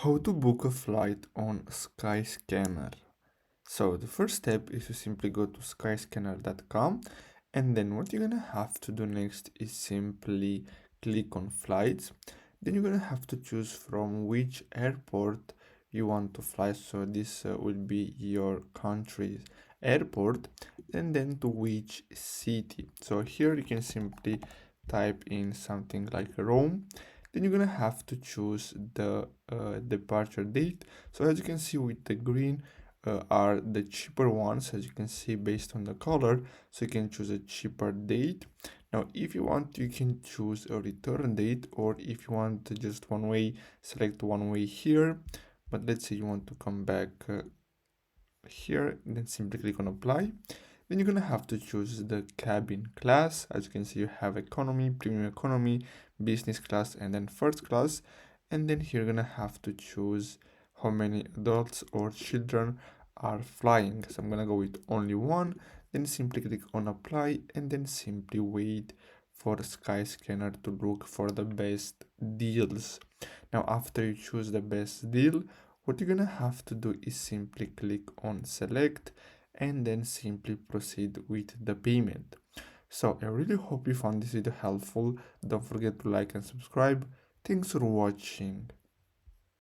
How to book a flight on Skyscanner. So the first step is to simply go to skyscanner.com, and then what you're gonna have to do next is simply click on flights. Then you're gonna have to choose from which airport you want to fly. So this will be your country's airport, and then to which city. So here you can simply type in something like Rome. Then you're gonna have to choose the departure date. So as you can see, with the green are the cheaper ones, as you can see, based on the color. So you can choose a cheaper date. Now if you want, you can choose a return date, or if you want just one way, select one way here. But let's say you want to come back here, then simply click on apply. Then you're gonna have to choose the cabin class. As you can see, you have economy, premium economy, business class, and then first class. And then here you're gonna have to choose how many adults or children are flying. So I'm gonna go with only one. Then simply click on apply, and then simply wait for Skyscanner to look for the best deals. Now after you choose the best deal, what you're gonna have to do is simply click on select, and then simply proceed with the payment. So I really hope you found this video helpful. Don't forget to like and subscribe. Thanks for watching.